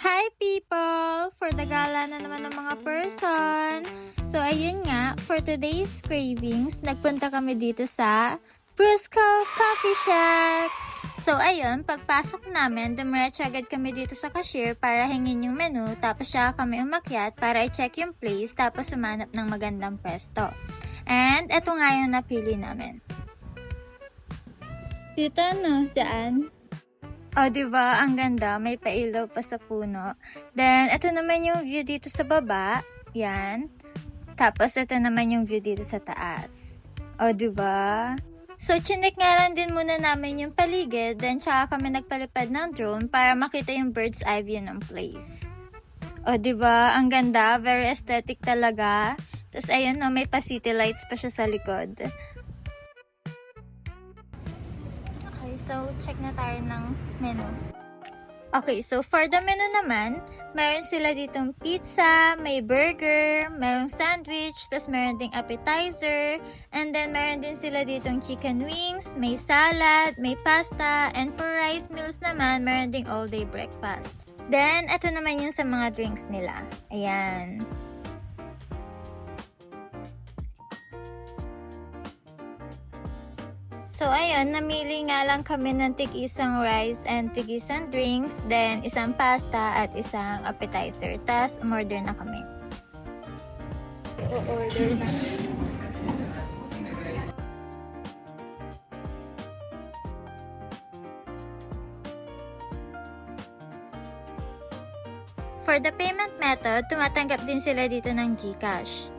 Hi people! For the gala na naman ng mga person. So ayun nga, for today's cravings, nagpunta kami dito sa Brusco Coffee Shack. So ayun, pagpasok namin, dumiretso agad kami dito sa cashier para hingin yung menu, tapos siya kami umakyat para i-check yung place, tapos sumanap ng magandang pwesto. And eto nga yung napili namin. Dito no, dyan. Oh, diba? Ang ganda. May pailaw pa sa puno. Then, ito naman yung view dito sa baba. Yan. Tapos, ito naman yung view dito sa taas. Oh, diba? So, chinik nga lang din muna namin yung paligid. Then, tsaka kami nagpalipad ng drone para makita yung bird's eye view ng place. Oh, diba? Ang ganda. Very aesthetic talaga. Tapos, ayun, no, may pa city lights pa siya sa likod. So, check na tayo ng menu. Okay, so for the menu naman, mayroon sila ditong pizza, may burger, mayroong sandwich, tas mayroon ding appetizer, and then mayroon din sila ditong chicken wings, may salad, may pasta, and for rice meals naman, mayroon ding all-day breakfast. Then, ito naman yung sa mga drinks nila. Ayan. So, ayun, namili nga lang kami ng tig-isang rice and tig-isang drinks, then isang pasta at isang appetizer. Tapos, umorder na kami. O-order na. For the payment method, tumatanggap din sila dito ng GCash.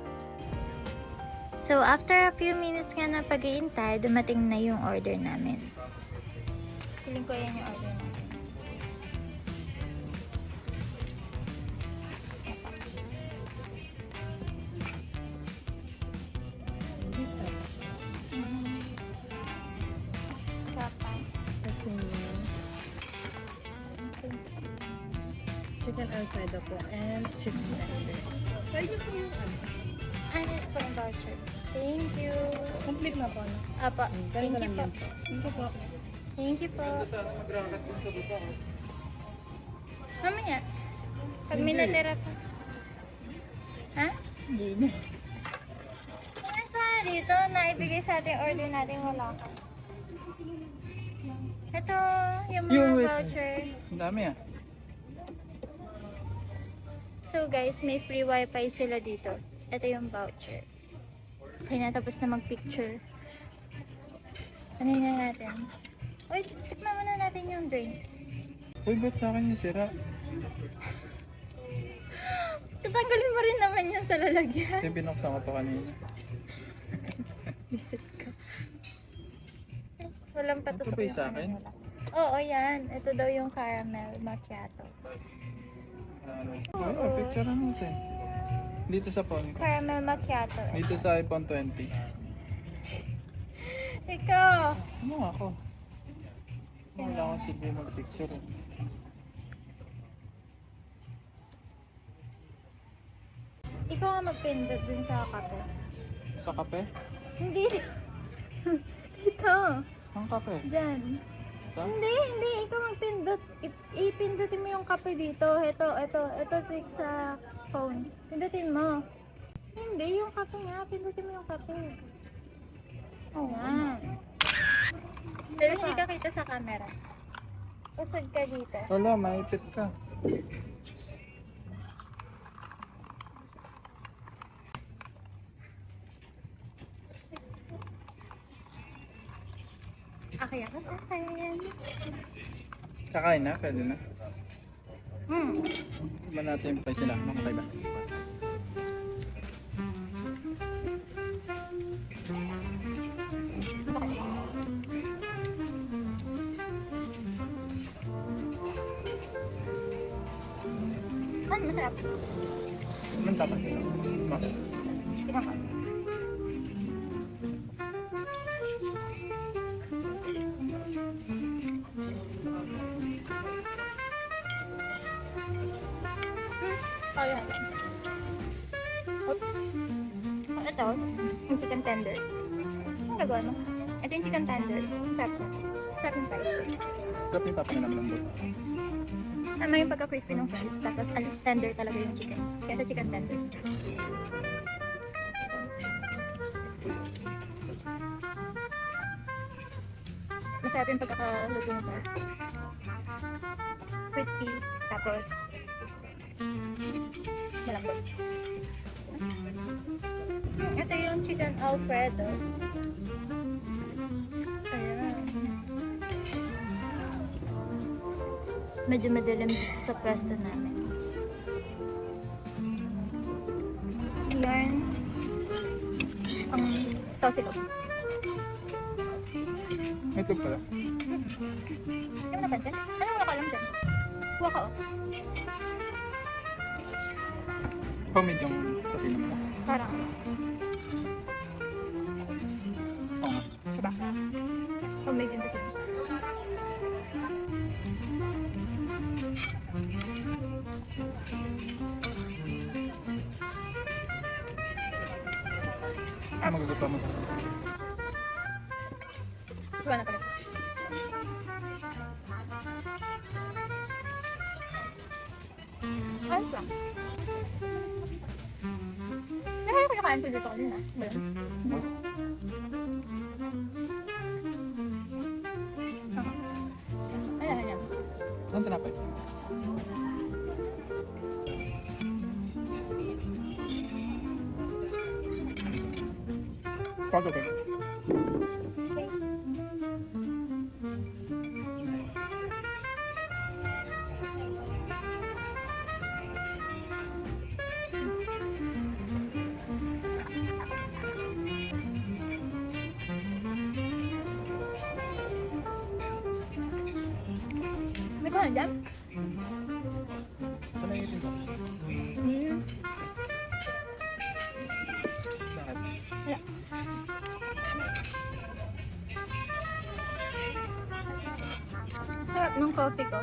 So, after a few minutes nga na pag-iintay, dumating na yung order namin. Feeling ko yan yung order natin. Kapag. Kasi chicken alfredo po and chicken tender. Try niyo po yung ano. Yes po yung voucher. Thank you. Complete na po. Apa. Thank you po. Thank you po. Thank you po. Mamaya. Pag may natira pa. Ha? Hindi na. Ano sana dito na ibigay sa ating order natin wala ka? Ito, yung mga voucher. Ang dami ah. So guys, may free wifi sila dito. Ito yung voucher. Okay na, tapos na mag-picture. Ano na natin? Uy, tikman muna natin yung drinks. Uy, ba't sa akin yung sira? So, tanggalin mo rin naman yan sa lalagyan. Yung binuksan ko to kanina. Visit ka. Walang patusok. Ito ba yung sa akin? Oo, yan. Ito daw yung caramel macchiato. Ay, picture na natin. Dito sa phone ko. Caramel macchiato. Dito sa iPhone 20. Ikaw! Ano ako? Wala akong silbi mag-picture eh. Ikaw nga magpindot dun sa kape. Sa kape? Hindi. Dito. Ang kape? Diyan. Ito? Hindi. Ikaw magpindot. Ipindutin mo yung kape dito. Ito trick sa phone. Pindutin mo. Hindi, yung kape nga. Pindutin mo yung kape. Yan. Pero hindi ka kita sa camera. Usod ka dito. Wala, maipit ka. Okay, ako sa akin. Kakain na? Pwede na? Iba natin yung price nila. Makakay ba? Ano, masarap. Anong tapat? Ma? Tingnan ko. Alright. Oops. Ito, yung chicken tender. Ang gagawa mo? Ito yung chicken tender. Sarap. Sarap yung price. Sarap yung papakinam ng buto. Tama yung pagka-crispy ng fries, tapos tender talaga yung chicken. Kaya ito chicken tenders. Masarap yung pagkakaluto nito. Crispy, tapos malambot. Ito yung chicken Alfredo. Ayan. Medyo madilim dito sa pwesto namin. Ayan. Ang tosi ko. Ito pala. Hindi mo napansin? Anong wala ka alam dyan? Kuha ka oh. Medyong tasino mo. Parang. Oo nga. Diba? Oh, may ganda dito. Magagupa mo. Diba na pala? Ayos lang. Nakaya ko nakain ko dito kanina. Wala. Ayan, ayan. Anong tinapay? Pag okay. Okay. May kuha na dyan? Saan na itin ko? Bakit? Wala. Sarap ng coffee ko.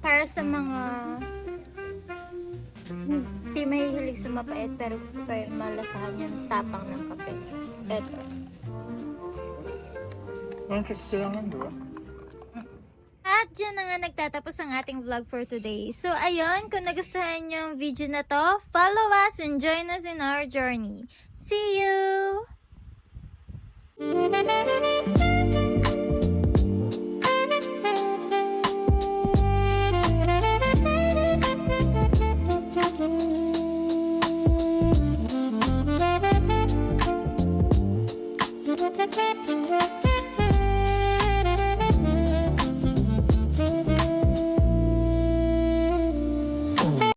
Para sa mga hindi mahihilig sa mapait pero gusto pa rin malasahan yung tapang ng kape. Eto. Parang 60 lang yan, di ba? At dyan na nga nagtatapos ang ating vlog for today. So ayun, kung nagustuhan nyo yung video na to, follow us and join us in our journey. See you!